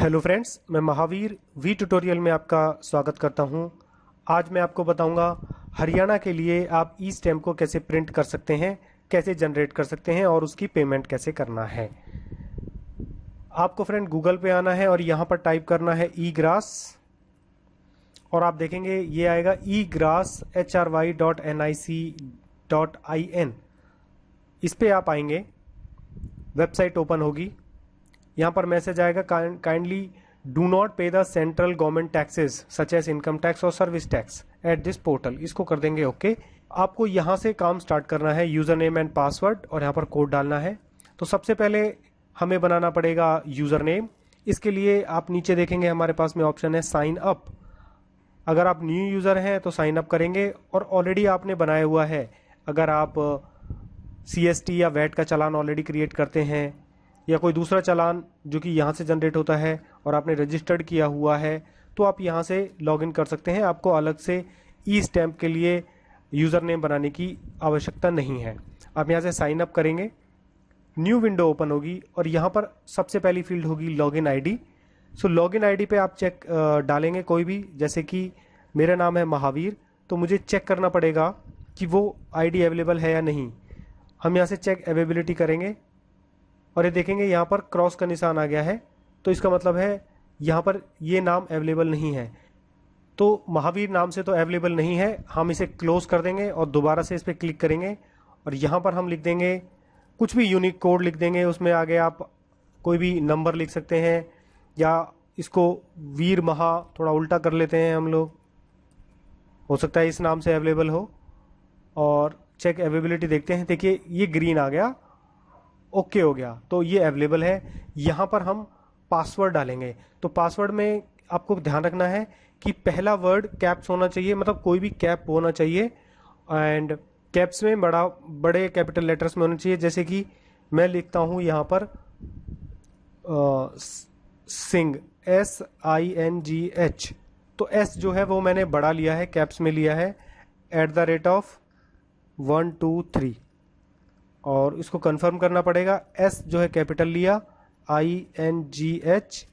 Hello friends, मैं Mahavir we tutorial में आपका स्वागत करता हूं। आज मैं आपको बताऊंगा हरियाणा के लिए आप ई स्टैम्प को कैसे प्रिंट कर सकते हैं, कैसे जनरेट कर सकते हैं और उसकी पेमेंट कैसे करना है। आपको फ्रेंड गूगल पे आना है और यहां पर टाइप करना है ई ग्रास और आप देखेंगे ये आएगा egras.hry.nic.in। इस पे आप आएंगे, वेबसाइट ओपन होगी। यहाँ पर मैसेज आएगा kindly do not pay the central government taxes such as income tax और service tax at this portal. इसको कर देंगे ओके। आपको यहाँ से काम स्टार्ट करना है, यूजर नेम एंड पासवर्ड और यहाँ पर कोड डालना है। तो सबसे पहले हमें बनाना पड़ेगा यूजर नेम। इसके लिए आप नीचे देखेंगे हमारे पास में ऑप्शन है साइन अप। अगर आप न्यू यूजर हैं तो साइन अप करेंगे और ऑलरेडी आपने बनाया हुआ है, अगर आप CST या वैट का चालान ऑलरेडी क्रिएट करते हैं या कोई दूसरा चालान जो कि यहाँ से जनरेट होता है और आपने रजिस्टर्ड किया हुआ है, तो आप यहाँ से लॉगिन कर सकते हैं। आपको अलग से ई स्टैम्प के लिए यूज़र नेम बनाने की आवश्यकता नहीं है। आप यहाँ से साइन अप करेंगे, न्यू विंडो ओपन होगी और यहाँ पर सबसे पहली फील्ड होगी लॉगिन आईडी। सो लॉगिन आईडी पे आप चेक डालेंगे कोई भी, जैसे कि मेरा नाम है महावीर, तो मुझे चेक करना पड़ेगा कि वो आईडी अवेलेबल है या नहीं। हम यहाँ से चेक अवेलेबिलिटी करेंगे और ये देखेंगे यहाँ पर क्रॉस का निशान आ गया है, तो इसका मतलब है यहाँ पर ये नाम अवेलेबल नहीं है। तो महावीर नाम से तो अवेलेबल नहीं है, हम इसे क्लोज कर देंगे और दोबारा से इस पर क्लिक करेंगे और यहाँ पर हम लिख देंगे कुछ भी यूनिक कोड लिख देंगे। उसमें आगे आप कोई भी नंबर लिख सकते हैं या इसको वीर महा थोड़ा उल्टा कर लेते हैं हम लोग, हो सकता है इस नाम से अवेलेबल हो। और चेक अवेलेबिलिटी देखते हैं, देखिए ये ग्रीन आ गया, ओके हो गया, तो ये अवेलेबल है। यहाँ पर हम पासवर्ड डालेंगे। तो पासवर्ड में आपको ध्यान रखना है कि पहला वर्ड कैप्स होना चाहिए, मतलब कोई भी कैप होना चाहिए एंड कैप्स में बड़े कैपिटल लेटर्स में होना चाहिए। जैसे कि मैं लिखता हूँ यहाँ पर सिंह SINGH, तो S जो है वो मैंने बड़ा लिया है, कैप्स में लिया है, @1 2 3 और इसको कंफर्म करना पड़ेगा। S जो है कैपिटल लिया, INGH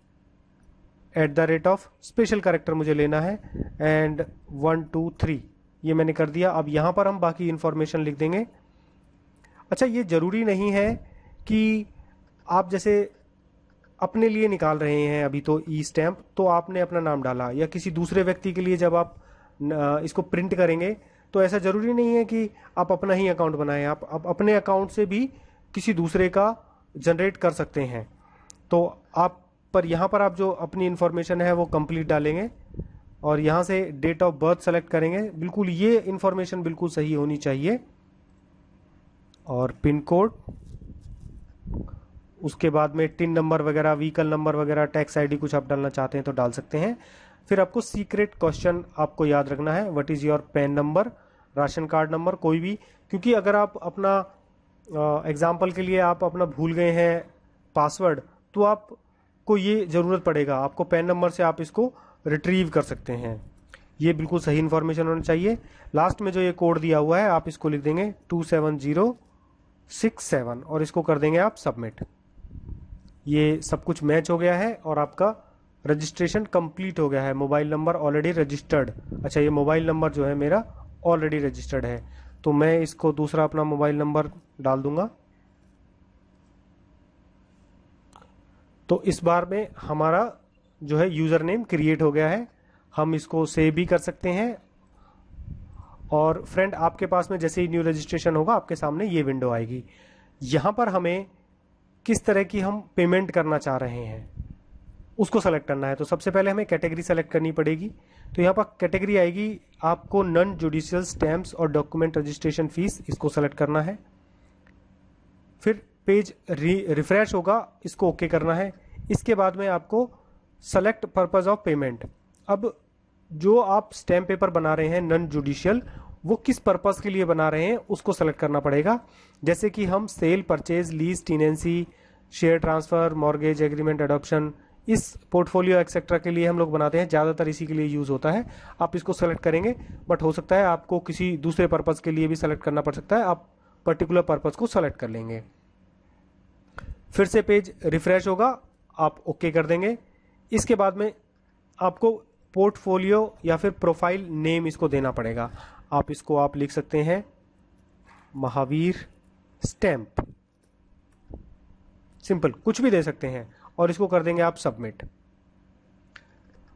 स्पेशल कैरेक्टर मुझे लेना है एंड 1 2 3 ये मैंने कर दिया। अब यहाँ पर हम बाकी इंफॉर्मेशन लिख देंगे। अच्छा, ये जरूरी नहीं है कि आप जैसे अपने लिए निकाल रहे हैं अभी तो ई स्टैम्प, तो आपने अपना नाम डाला, या किसी दूसरे व्यक्ति के लिए जब आप इसको प्रिंट करेंगे तो ऐसा जरूरी नहीं है कि आप अपना ही अकाउंट बनाएं। आप अपने अकाउंट से भी किसी दूसरे का जनरेट कर सकते हैं। तो आप पर यहाँ पर आप जो अपनी इंफॉर्मेशन है वो कंप्लीट डालेंगे और यहाँ से डेट ऑफ बर्थ सेलेक्ट करेंगे। बिल्कुल ये इंफॉर्मेशन बिल्कुल सही होनी चाहिए और पिन कोड, उसके बाद में टिन नंबर वगैरह, व्हीकल नंबर वगैरह, टैक्स आईडी कुछ आप डालना चाहते हैं तो डाल सकते हैं। फिर आपको सीक्रेट क्वेश्चन आपको याद रखना है, what is your pan number, ration card number कोई भी, क्योंकि अगर आप अपना एग्जाम्पल के लिए आप अपना भूल गए हैं पासवर्ड, तो आपको ये ज़रूरत पड़ेगा, आपको पैन नंबर से आप इसको रिट्रीव कर सकते हैं। ये बिल्कुल सही इन्फॉर्मेशन होना चाहिए। लास्ट में जो ये कोड दिया हुआ है आप इसको लिख देंगे 27067 और इसको कर देंगे आप सबमिट। ये सब कुछ मैच हो गया है और आपका रजिस्ट्रेशन कंप्लीट हो गया है। मोबाइल नंबर ऑलरेडी रजिस्टर्ड, अच्छा ये मोबाइल नंबर जो है मेरा ऑलरेडी रजिस्टर्ड है, तो मैं इसको दूसरा अपना मोबाइल नंबर डाल दूंगा। तो इस बार में हमारा जो है यूजर नेम क्रिएट हो गया है। हम इसको सेव भी कर सकते हैं और फ्रेंड आपके पास में जैसे ही न्यू रजिस्ट्रेशन होगा आपके सामने ये विंडो आएगी। यहाँ पर हमें किस तरह की हम पेमेंट करना चाह रहे हैं उसको सेलेक्ट करना है। तो सबसे पहले हमें कैटेगरी सेलेक्ट करनी पड़ेगी। तो यहाँ पर कैटेगरी आएगी, आपको नॉन जुडिशियल स्टैम्प्स और डॉक्यूमेंट रजिस्ट्रेशन फीस, इसको सेलेक्ट करना है। फिर पेज रिफ्रेश होगा, इसको ओके करना है। इसके बाद में आपको सेलेक्ट पर्पज ऑफ पेमेंट, अब जो आप स्टैम्प पेपर बना रहे हैं नॉन जुडिशियल, वो किस पर्पस के लिए बना रहे हैं उसको सेलेक्ट करना पड़ेगा। जैसे कि हम sale, purchase, lease, tenancy, share transfer, mortgage agreement, adoption, इस पोर्टफोलियो एक्सेट्रा के लिए हम लोग बनाते हैं, ज़्यादातर इसी के लिए यूज़ होता है। आप इसको सेलेक्ट करेंगे, बट हो सकता है आपको किसी दूसरे पर्पस के लिए भी सेलेक्ट करना पड़ सकता है, आप पर्टिकुलर पर्पस को सेलेक्ट कर लेंगे। फिर से पेज रिफ्रेश होगा, आप ओके कर देंगे। इसके बाद में आपको पोर्टफोलियो या फिर प्रोफाइल नेम इसको देना पड़ेगा। इसको आप लिख सकते हैं महावीर स्टैंप, सिंपल कुछ भी दे सकते हैं, और इसको कर देंगे आप सबमिट।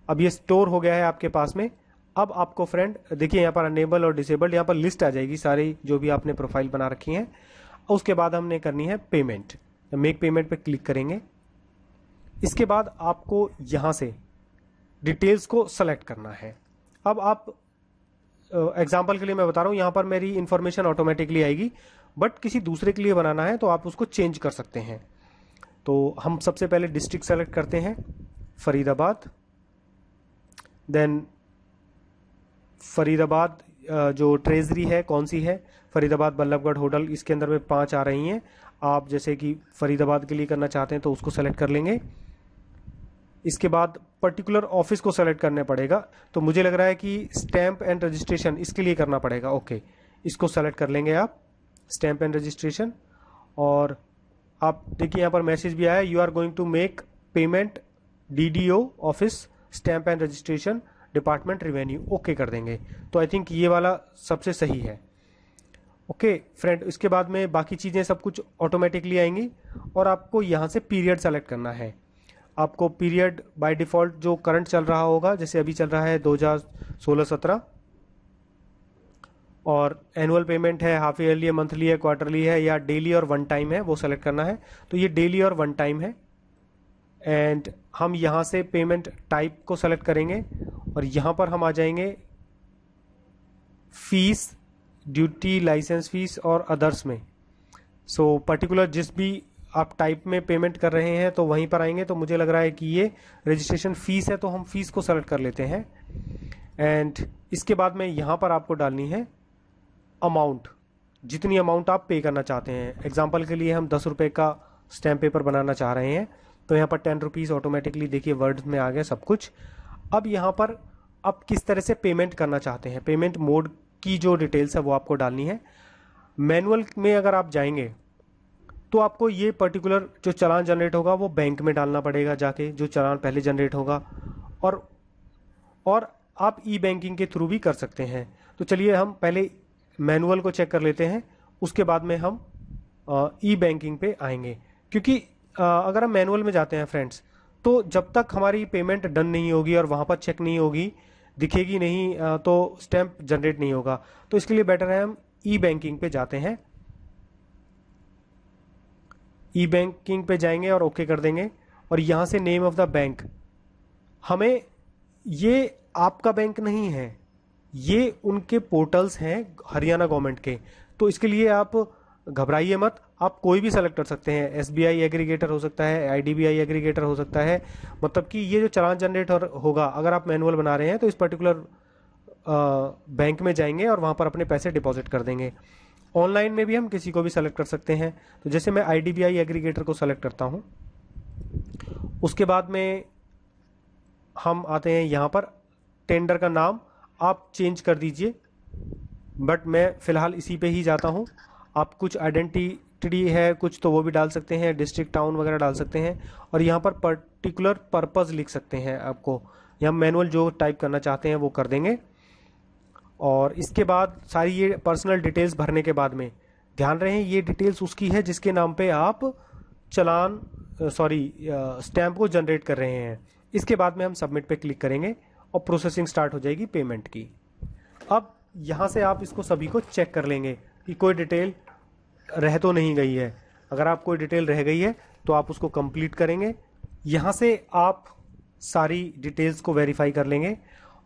अब ये स्टोर हो गया है आपके पास में। अब आपको फ्रेंड देखिए यहाँ पर अनेबल और डिसेबल्ड, यहाँ पर लिस्ट आ जाएगी सारी जो भी आपने प्रोफाइल बना रखी है। उसके बाद हमने करनी है पेमेंट, मेक पेमेंट पे क्लिक करेंगे। इसके बाद आपको यहाँ से डिटेल्स को सेलेक्ट करना है। अब आप एग्जाम्पल के लिए मैं बता रहा हूँ, यहाँ पर मेरी इंफॉर्मेशन ऑटोमेटिकली आएगी, बट किसी दूसरे के लिए बनाना है तो आप उसको चेंज कर सकते हैं। तो हम सबसे पहले डिस्ट्रिक्ट सेलेक्ट करते हैं फरीदाबाद, देन फरीदाबाद जो ट्रेजरी है कौन सी है, फरीदाबाद बल्लभगढ़ होटल, इसके अंदर में 5 आ रही हैं। आप जैसे कि फरीदाबाद के लिए करना चाहते हैं तो उसको सेलेक्ट कर लेंगे। इसके बाद पर्टिकुलर ऑफिस को सेलेक्ट करना पड़ेगा, तो मुझे लग रहा है कि स्टैंप एंड रजिस्ट्रेशन इसके लिए करना पड़ेगा। ओके, इसको सेलेक्ट कर लेंगे आप, स्टैंप एंड रजिस्ट्रेशन। और आप देखिए यहाँ पर मैसेज भी आया, you are going to make payment DDO office stamp and registration department revenue, okay कर देंगे। तो आई थिंक ये वाला सबसे सही है। ओके फ्रेंड, इसके बाद में बाकी चीज़ें सब कुछ ऑटोमेटिकली आएंगी और आपको यहाँ से पीरियड सेलेक्ट करना है। आपको पीरियड बाय डिफ़ॉल्ट जो करंट चल रहा होगा, जैसे अभी चल रहा है 2016-17, और एनुअल पेमेंट है, हाफ ईयरली है, मंथली है, क्वार्टरली है, या डेली और वन टाइम है, वो सेलेक्ट करना है। तो ये डेली और वन टाइम है। एंड हम यहाँ से पेमेंट टाइप को सेलेक्ट करेंगे और यहाँ पर हम आ जाएंगे फीस, ड्यूटी, लाइसेंस फीस और अदर्स में। सो पर्टिकुलर जिस भी आप टाइप में पेमेंट कर रहे हैं तो वहीं पर आएंगे। तो मुझे लग रहा है कि ये रजिस्ट्रेशन फीस है, तो हम फीस को सेलेक्ट कर लेते हैं। एंड इसके बाद में यहाँ पर आपको डालनी है अमाउंट, जितनी अमाउंट आप पे करना चाहते हैं। एग्जाम्पल के लिए हम 10 रुपये का स्टैम्प पेपर बनाना चाह रहे हैं, तो यहाँ पर 10 रुपीज़ ऑटोमेटिकली देखिए वर्ड्स में आ गया सब कुछ। अब यहाँ पर आप किस तरह से पेमेंट करना चाहते हैं, पेमेंट मोड की जो डिटेल्स है वो आपको डालनी है। मैनुअल में अगर आप जाएंगे तो आपको ये पर्टिकुलर जो चालान जनरेट होगा वो बैंक में डालना पड़ेगा जाके, जो चालान पहले जनरेट होगा, और आप ई बैंकिंग के थ्रू भी कर सकते हैं। तो चलिए हम पहले मैनुअल को चेक कर लेते हैं, उसके बाद में हम ई बैंकिंग पे आएंगे। क्योंकि अगर हम मैनुअल में जाते हैं फ्रेंड्स, तो जब तक हमारी पेमेंट डन नहीं होगी और वहाँ पर चेक नहीं होगी, दिखेगी नहीं, तो स्टैम्प जनरेट नहीं होगा। तो इसके लिए बेटर है हम ई बैंकिंग पे जाते हैं। ई बैंकिंग पे जाएंगे और ओके कर देंगे, और यहाँ से नेम ऑफ द बैंक, हमें ये आपका बैंक नहीं है, ये उनके पोर्टल्स हैं हरियाणा गवर्नमेंट के। तो इसके लिए आप घबराइए मत, आप कोई भी सेलेक्ट कर सकते हैं। SBI एग्रीगेटर हो सकता है, IDBI एग्रीगेटर हो सकता है। मतलब कि ये जो चालान जनरेट होगा, अगर आप मैनुअल बना रहे हैं तो इस पर्टिकुलर बैंक में जाएंगे और वहाँ पर अपने पैसे डिपॉजिट कर देंगे। ऑनलाइन में भी हम किसी को भी सेलेक्ट कर सकते हैं। तो जैसे मैं IDBI एग्रीगेटर को सेलेक्ट करता हूँ, उसके बाद में हम आते हैं यहाँ पर, टेंडर का नाम आप चेंज कर दीजिए, बट मैं फ़िलहाल इसी पे ही जाता हूँ। आप कुछ आइडेंटिटी है कुछ, तो वो भी डाल सकते हैं, डिस्ट्रिक्ट, टाउन वगैरह डाल सकते हैं, और यहाँ पर पर्टिकुलर पर्पज़ लिख सकते हैं। आपको यहाँ मैनुअल जो टाइप करना चाहते हैं वो कर देंगे। और इसके बाद सारी ये पर्सनल डिटेल्स भरने के बाद में ध्यान रहे ये डिटेल्स उसकी है जिसके नाम पे आप स्टैम्प को जनरेट कर रहे हैं। इसके बाद में हम सबमिट पे क्लिक करेंगे और प्रोसेसिंग स्टार्ट हो जाएगी पेमेंट की। अब यहाँ से आप इसको सभी को चेक कर लेंगे कि कोई डिटेल रह तो नहीं गई है। अगर आप कोई डिटेल रह गई है तो आप उसको कंप्लीट करेंगे। यहाँ से आप सारी डिटेल्स को वेरीफाई कर लेंगे।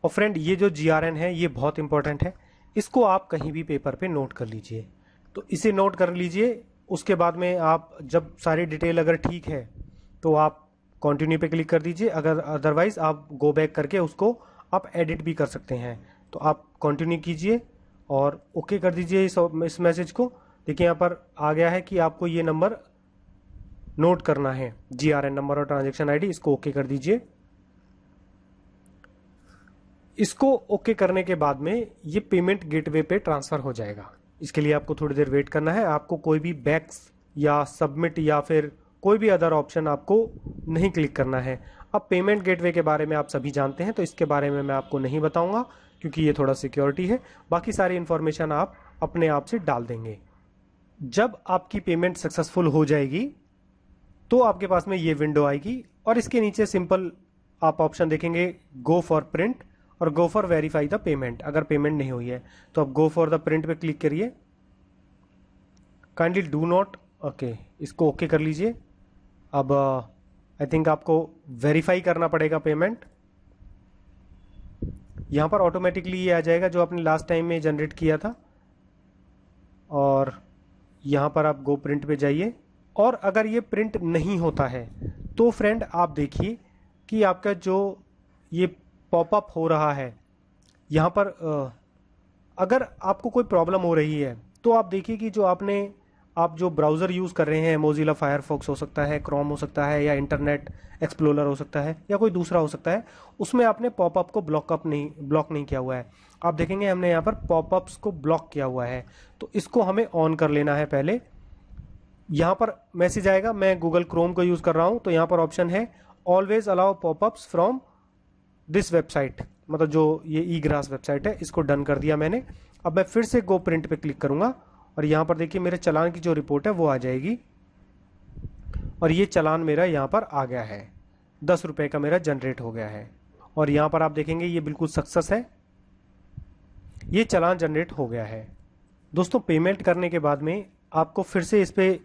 और फ्रेंड, ये जो GRN है ये बहुत इंपॉर्टेंट है, इसको आप कहीं भी पेपर पे नोट कर लीजिए। तो इसे नोट कर लीजिए। उसके बाद में आप जब सारी डिटेल अगर ठीक है तो आप कंटिन्यू पे क्लिक कर दीजिए, अगर अदरवाइज आप गो बैक करके उसको आप एडिट भी कर सकते हैं। तो आप कंटिन्यू कीजिए और ओके कर दीजिए इस मैसेज को। देखिए यहाँ पर आ गया है कि आपको ये नंबर नोट करना है, GRN नंबर और ट्रांजैक्शन ID, इसको ओके कर दीजिए। इसको ओके करने के बाद में ये पेमेंट गेटवे पे ट्रांसफ़र हो जाएगा। इसके लिए आपको थोड़ी देर वेट करना है। आपको कोई भी बैक्स या सबमिट या फिर कोई भी अदर ऑप्शन आपको नहीं क्लिक करना है। अब पेमेंट गेटवे के बारे में आप सभी जानते हैं, तो इसके बारे में मैं आपको नहीं बताऊंगा क्योंकि ये थोड़ा सिक्योरिटी है। बाकी सारी इन्फॉर्मेशन आप अपने आप से डाल देंगे। जब आपकी पेमेंट सक्सेसफुल हो जाएगी तो आपके पास में ये विंडो आएगी और इसके नीचे सिंपल आप ऑप्शन देखेंगे गो फॉर प्रिंट और go for verify the payment. अगर पेमेंट नहीं हुई है तो आप गो फॉर द प्रिंट पे क्लिक करिए। काइंडली डू नॉट, ओके, इसको ओके कर लीजिए। अब आई थिंक आपको वेरीफाई करना पड़ेगा पेमेंट। यहां पर ऑटोमेटिकली ये आ जाएगा जो आपने लास्ट टाइम में जनरेट किया था, और यहां पर आप गो प्रिंट पे जाइए। और अगर ये प्रिंट नहीं होता है तो फ्रेंड आप देखिए कि आपका जो ये पॉपअप हो रहा है यहाँ पर, अगर आपको कोई प्रॉब्लम हो रही है तो आप देखिए कि जो आप जो ब्राउज़र यूज़ कर रहे हैं, मोजिला फायरफॉक्स हो सकता है, क्रोम हो सकता है, या इंटरनेट एक्सप्लोरर हो सकता है, या कोई दूसरा हो सकता है, उसमें आपने पॉपअप को ब्लॉक नहीं किया हुआ है। आप देखेंगे हमने यहाँ पर पॉपअप्स को ब्लॉक किया हुआ है, तो इसको हमें ऑन कर लेना है पहले। यहाँ पर मैसेज आएगा, मैं गूगल क्रोम को यूज़ कर रहा हूँ, तो यहाँ पर ऑप्शन है always allow popups from this website, मतलब जो ये ई ग्रास वेबसाइट है, इसको डन कर दिया मैंने। अब मैं फिर से गो प्रिंट पे क्लिक करूंगा और यहाँ पर देखिए मेरे चालान की जो रिपोर्ट है वो आ जाएगी, और ये चालान मेरा यहाँ पर आ गया है, 10 रुपये का मेरा जनरेट हो गया है। और यहाँ पर आप देखेंगे ये बिल्कुल सक्सेस है, ये चालान जनरेट हो गया है। दोस्तों पेमेंट करने के बाद में आपको फिर से इस पर